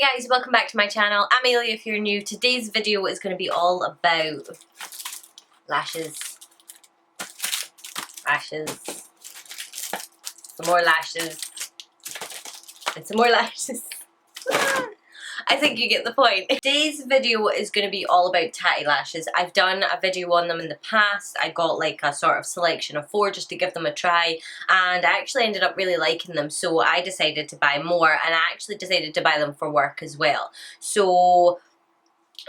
Hey guys, welcome back to my channel. I'm Ailey if you're new. Today's video is going to be all about lashes. Lashes. Some more lashes. And some more lashes. I think you get the point. Today's video is going to be all about Tatti lashes. I've done a video on them in the past. I got like a sort of selection of 4 just to give them a try, and I actually ended up really liking them, so I decided to buy more, and I actually decided to buy them for work as well. So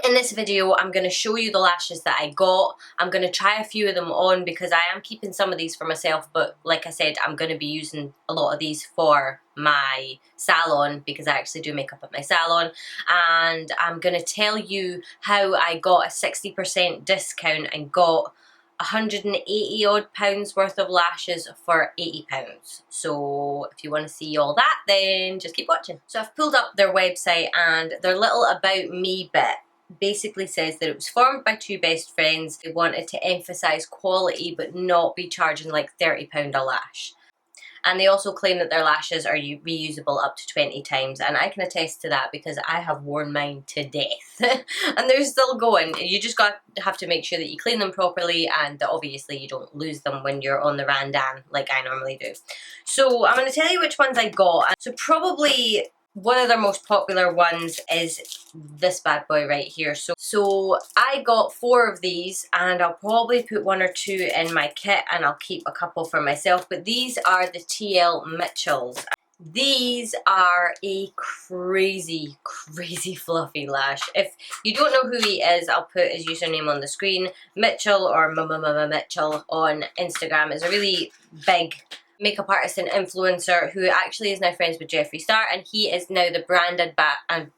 in this video, I'm going to show you the lashes that I got. I'm going to try a few of them on because I am keeping some of these for myself, but like I said, I'm going to be using a lot of these for my salon because I actually do makeup at my salon, and I'm going to tell you how I got a 60% discount and got 180 odd pounds worth of lashes for £80. So if you want to see all that, then just keep watching. So I've pulled up their website, and their little about me bit basically says that it was formed by 2 best friends. They wanted to emphasise quality but not be charging like £30 a lash. And they also claim that their lashes are reusable up to 20 times, and I can attest to that because I have worn mine to death and they're still going. You just have to make sure that you clean them properly and that obviously you don't lose them when you're on the randan like I normally do. So I'm going to tell you which ones I got. So probably one of their most popular ones is this bad boy right here. So I got 4 of these, and I'll probably put 1 or 2 in my kit, and I'll keep a couple for myself. But these are the TL Mitchells. These are a crazy, crazy fluffy lash. If you don't know who he is, I'll put his username on the screen. Mitchell, or Mama Mitchell on Instagram, is a really big makeup artist and influencer who actually is now friends with Jeffree Star, and he is now the brand God,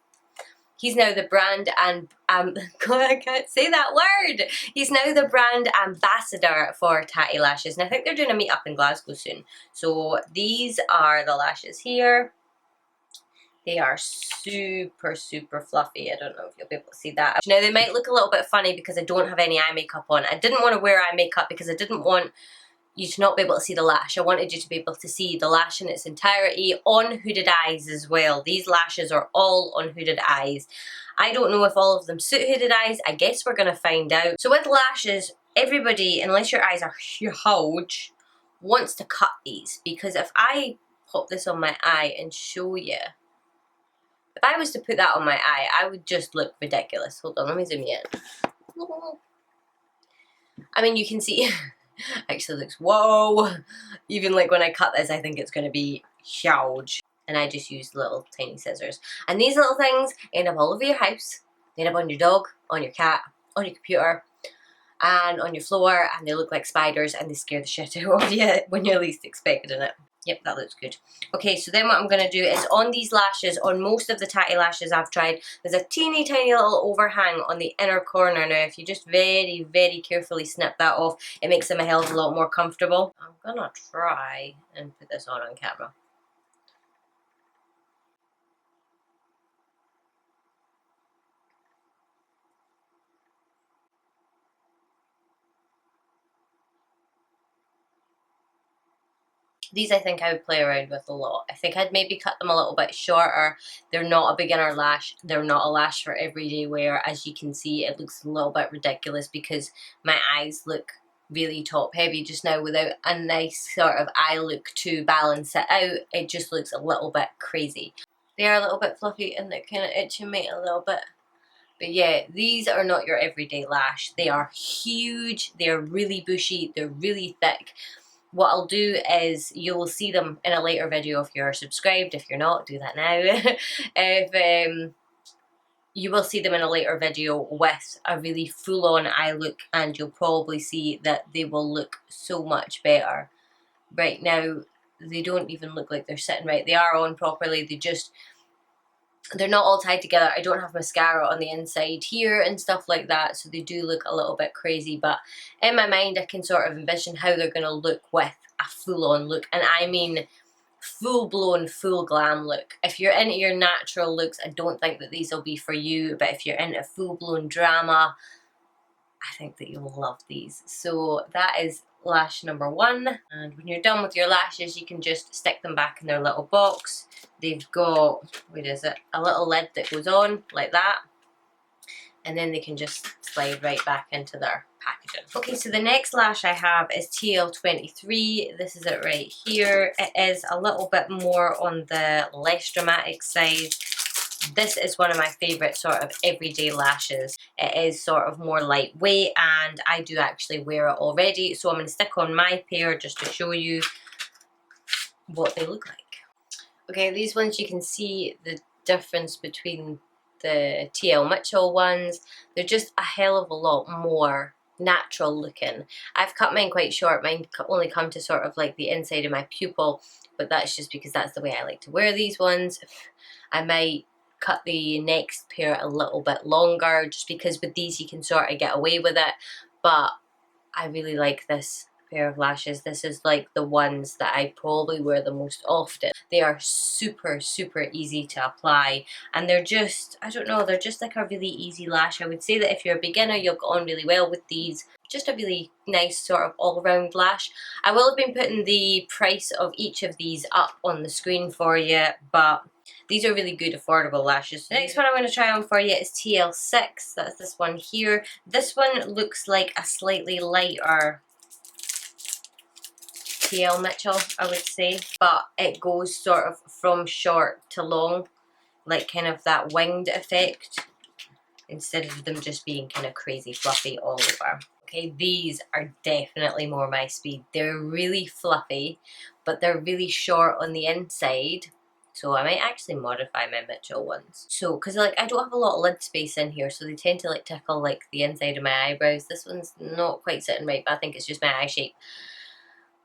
I can't say that word. He's now the brand ambassador for Tatti lashes, and I think they're doing a meet up in Glasgow soon. So these are the lashes here. They are super, super fluffy. I don't know if you'll be able to see that. Now they might look a little bit funny because I don't have any eye makeup on. I didn't want to wear eye makeup because I didn't want you to not be able to see the lash. I wanted you to be able to see the lash in its entirety on hooded eyes as well. These lashes are all on hooded eyes. I don't know if all of them suit hooded eyes. I guess we're going to find out. So with lashes, everybody, unless your eyes are huge, wants to cut these, because if I pop this on my eye and show you, if I was to put that on my eye, I would just look ridiculous. Hold on, let me zoom you in. I mean, you can see actually looks, whoa, even like when I cut this I think it's going to be huge, and I just use little tiny scissors, and these little things end up all over your house. They end up on your dog, on your cat, on your computer, and on your floor, and they look like spiders, and they scare the shit out of you when you're least expecting it. Yep, that looks good. Okay, so then what I'm going to do is on these lashes, on most of the Tatti lashes I've tried, there's a teeny tiny little overhang on the inner corner. Now if you just very, very carefully snip that off, it makes them a hell of a lot more comfortable. I'm going to try and put this on camera. These I think I would play around with a lot. I think I'd maybe cut them a little bit shorter. They're not a beginner lash. They're not a lash for everyday wear. As you can see, it looks a little bit ridiculous because my eyes look really top heavy just now without a nice sort of eye look to balance it out. It just looks a little bit crazy. They are a little bit fluffy and they're kind of itching me a little bit. But yeah, these are not your everyday lash. They are huge. They're really bushy. They're really thick. What I'll do is you'll see them in a later video if you're subscribed. If you're not, do that now. You will see them in a later video with a really full-on eye look, and you'll probably see that they will look so much better. Right now, they don't even look like they're sitting right. They are on properly. They're not all tied together. I don't have mascara on the inside here and stuff like that, so they do look a little bit crazy, but in my mind I can sort of envision how they're going to look with a full-on look, and I mean full-blown, full glam look. If you're into your natural looks, I don't think that these will be for you, but if you're into full-blown drama, I think that you'll love these. So that is lash number 1. And when you're done with your lashes, you can just stick them back in their little box. They've got, what is it, a little lid that goes on like that. And then they can just slide right back into their packaging. Okay, so the next lash I have is TL23. This is it right here. It is a little bit more on the less dramatic side. This is one of my favourite sort of everyday lashes. It is sort of more lightweight and I do actually wear it already. So I'm going to stick on my pair just to show you what they look like. Okay, these ones you can see the difference between the TL Mitchell ones. They're just a hell of a lot more natural looking. I've cut mine quite short. Mine only come to sort of like the inside of my pupil, but that's just because that's the way I like to wear these ones. I might cut the next pair a little bit longer just because with these you can sort of get away with it, but I really like this pair of lashes. This is like the ones that I probably wear the most often. They are super easy to apply and they're just, I don't know, they're just like a really easy lash. I would say that if you're a beginner you'll get on really well with these. Just a really nice sort of all-round lash. I will have been putting the price of each of these up on the screen for you, but these are really good affordable lashes. The next one I'm going to try on for you is TL6. That's this one here. This one looks like a slightly lighter TL Mitchell, I would say, but it goes sort of from short to long, like kind of that winged effect, instead of them just being kind of crazy fluffy all over. Okay, these are definitely more my speed. They're really fluffy, but they're really short on the inside. So I might actually modify my Mitchell ones. So, because like I don't have a lot of lid space in here, so they tend to like tickle like the inside of my eyebrows. This one's not quite sitting right, but I think it's just my eye shape.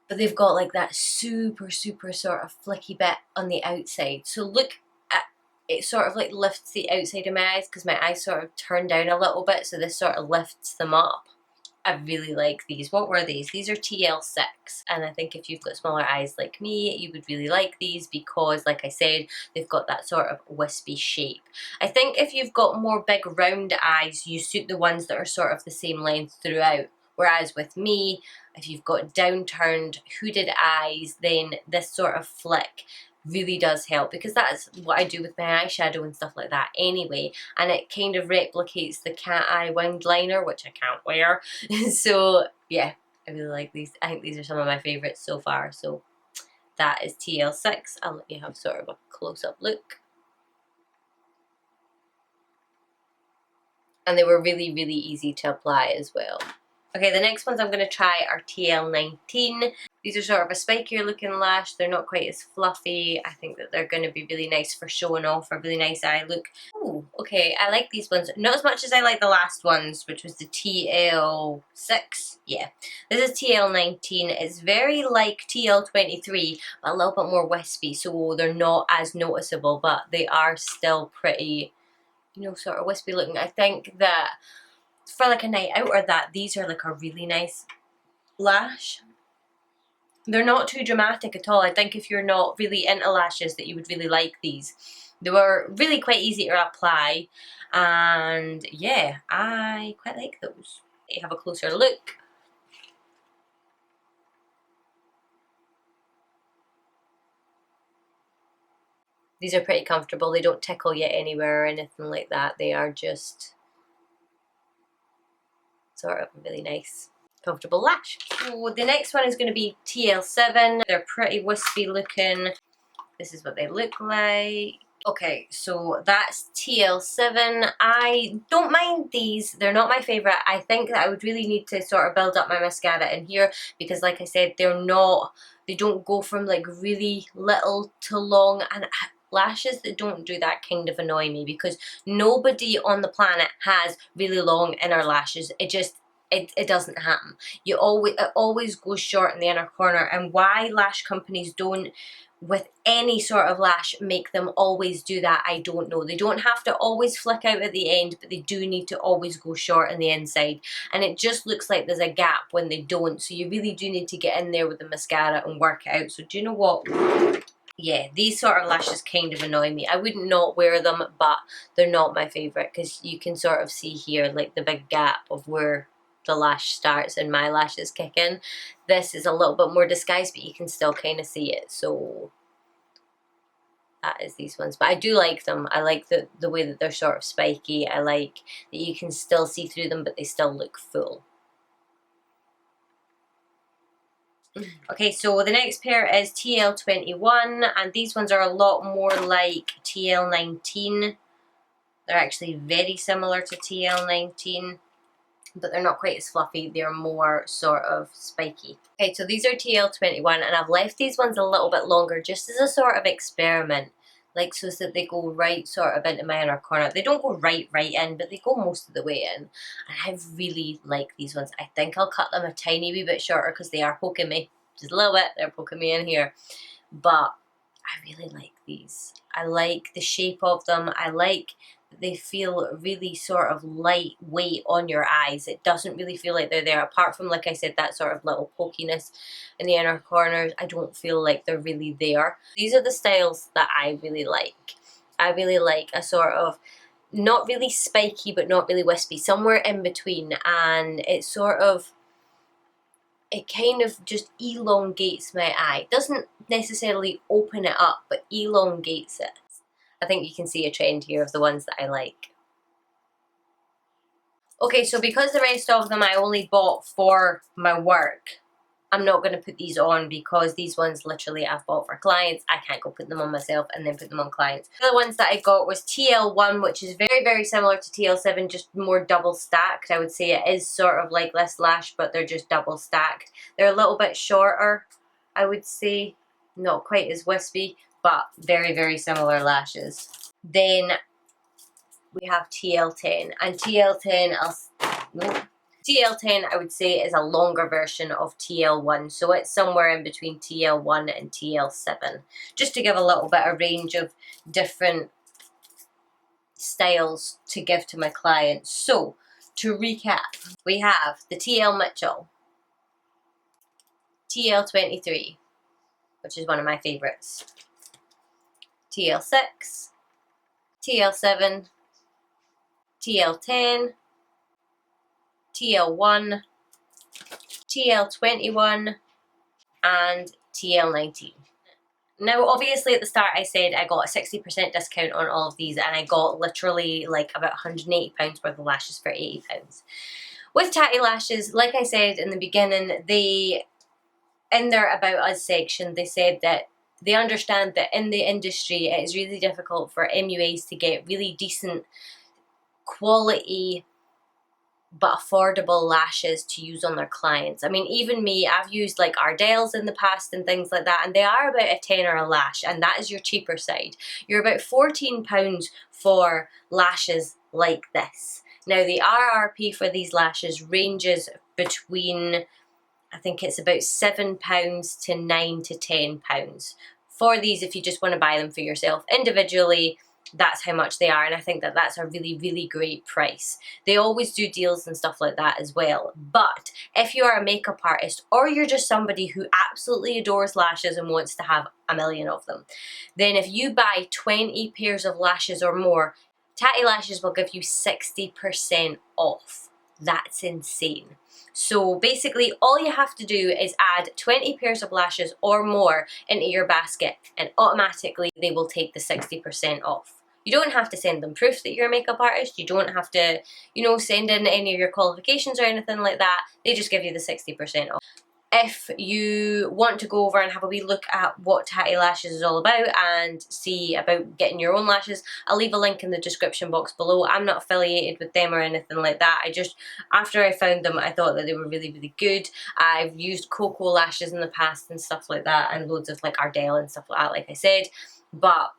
But they've got like that super sort of flicky bit on the outside. So look at it, sort of like lifts the outside of my eyes because my eyes sort of turn down a little bit, so this sort of lifts them up. I really like these. What were these? These are TL6, and I think if you've got smaller eyes like me, you would really like these because, like I said, they've got that sort of wispy shape. I think if you've got more big round eyes, you suit the ones that are sort of the same length throughout. Whereas with me, if you've got downturned, hooded eyes, then this sort of flick really does help, because that's what I do with my eyeshadow and stuff like that anyway, and it kind of replicates the cat eye winged liner, which I can't wear. So yeah, I really like these. I think these are some of my favourites so far. So that is TL6. I'll let you have sort of a close-up look. And they were really easy to apply as well. Okay, the next ones I'm going to try are TL19. These are sort of a spikier looking lash. They're not quite as fluffy. I think that they're going to be really nice for showing off a really nice eye look. Ooh, okay, I like these ones. Not as much as I like the last ones, which was the TL6. Yeah, this is TL19. It's very like TL23, but a little bit more wispy, so they're not as noticeable, but they are still pretty, you know, sort of wispy looking. I think that for like a night out or that, these are like a really nice lash. They're not too dramatic at all. I think if you're not really into lashes that you would really like these. They were really quite easy to apply, and yeah, I quite like those. You have a closer look. These are pretty comfortable. They don't tickle you anywhere or anything like that. They are just sort of a really nice comfortable lash. So the next one is going to be TL7. They're pretty wispy looking. This is what they look like. Okay, so that's TL7. I don't mind these. They're not my favourite. I think that I would really need to sort of build up my mascara in here because, like I said, they don't go from like really little to long, and lashes that don't do that kind of annoy me because nobody on the planet has really long inner lashes. It doesn't happen. It always goes short in the inner corner, and why lash companies don't, with any sort of lash, make them always do that, I don't know. They don't have to always flick out at the end, but they do need to always go short on the inside, and it just looks like there's a gap when they don't, so you really do need to get in there with the mascara and work it out. So do you know what? Yeah, these sort of lashes kind of annoy me. I wouldn't not wear them, but they're not my favourite because you can sort of see here like the big gap of where the lash starts and my lashes kick in. This is a little bit more disguised, but you can still kind of see it. So that is these ones. But I do like them. I like the way that they're sort of spiky. I like that you can still see through them, but they still look full. Okay, so the next pair is TL21, and these ones are a lot more like TL19. They're actually very similar to TL19, but they're not quite as fluffy. They're more sort of spiky. Okay, so these are TL21, and I've left these ones a little bit longer just as a sort of experiment, like so that they go right sort of into my inner corner. They don't go right in, but they go most of the way in. And I really like these ones. I think I'll cut them a tiny wee bit shorter because they are poking me. Just a little bit, they're poking me in here. But I really like these. I like the shape of them. I like that they feel really sort of lightweight on your eyes. It doesn't really feel like they're there. Apart from, like I said, that sort of little pokiness in the inner corners, I don't feel like they're really there. These are the styles that I really like. I really like a sort of not really spiky but not really wispy, somewhere in between, and it's sort of, it kind of just elongates my eye. It doesn't necessarily open it up, but elongates it. I think you can see a trend here of the ones that I like. Okay, so because the rest of them I only bought for my work, I'm not going to put these on because these ones literally I've bought for clients. I can't go put them on myself and then put them on clients. The other ones that I got was TL1, which is very, very similar to TL7, just more double stacked. I would say it is sort of like less lash, but they're just double stacked. They're a little bit shorter, I would say. Not quite as wispy, but very, very similar lashes. Then we have TL10, and TL10, TL10 I would say is a longer version of TL1, so it's somewhere in between TL1 and TL7, just to give a little bit of range of different styles to give to my clients. So to recap, we have the TL Mitchell, TL23, which is one of my favourites, TL6, TL7, TL10, TL1, TL21, and TL19. Now, obviously at the start I said I got a 60% discount on all of these, and I got literally like about £180 worth of lashes for £80. With Tatti lashes, like I said in the beginning, they, in their About Us section, they said that they understand that in the industry it is really difficult for MUAs to get really decent quality but affordable lashes to use on their clients. I mean, even me, I've used like Ardell's in the past and things like that, and they are about a tenner a lash, and that is your cheaper side. You're about £14 for lashes like this. Now, the RRP for these lashes ranges between, I think it's about £7 to £9 to £10. For these, if you just want to buy them for yourself individually, that's how much they are, and I think that that's a really, really great price. They always do deals and stuff like that as well. But if you are a makeup artist, or you're just somebody who absolutely adores lashes and wants to have a million of them, then if you buy 20 pairs of lashes or more, Tatti Lashes will give you 60% off. That's insane. So basically all you have to do is add 20 pairs of lashes or more into your basket, and automatically they will take the 60% off. You don't have to send them proof that you're a makeup artist. You don't have to, you know, send in any of your qualifications or anything like that. They just give you the 60% off. If you want to go over and have a wee look at what Tatti Lashes is all about and see about getting your own lashes, I'll leave a link in the description box below. I'm not affiliated with them or anything like that. I just, after I found them, I thought that they were really, really good. I've used Cocoa lashes in the past and stuff like that, and loads of like Ardell and stuff like that, like I said. But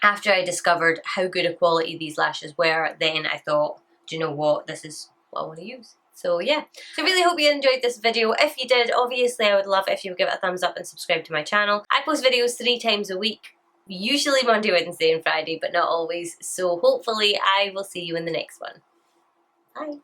after I discovered how good a quality these lashes were, then I thought, do you know what, this is what I want to use. So yeah, so I really hope you enjoyed this video. If you did, obviously I would love if you would give it a thumbs up and subscribe to my channel. I post videos 3 times a week, usually Monday, Wednesday and Friday, but not always. So hopefully I will see you in the next one. Bye.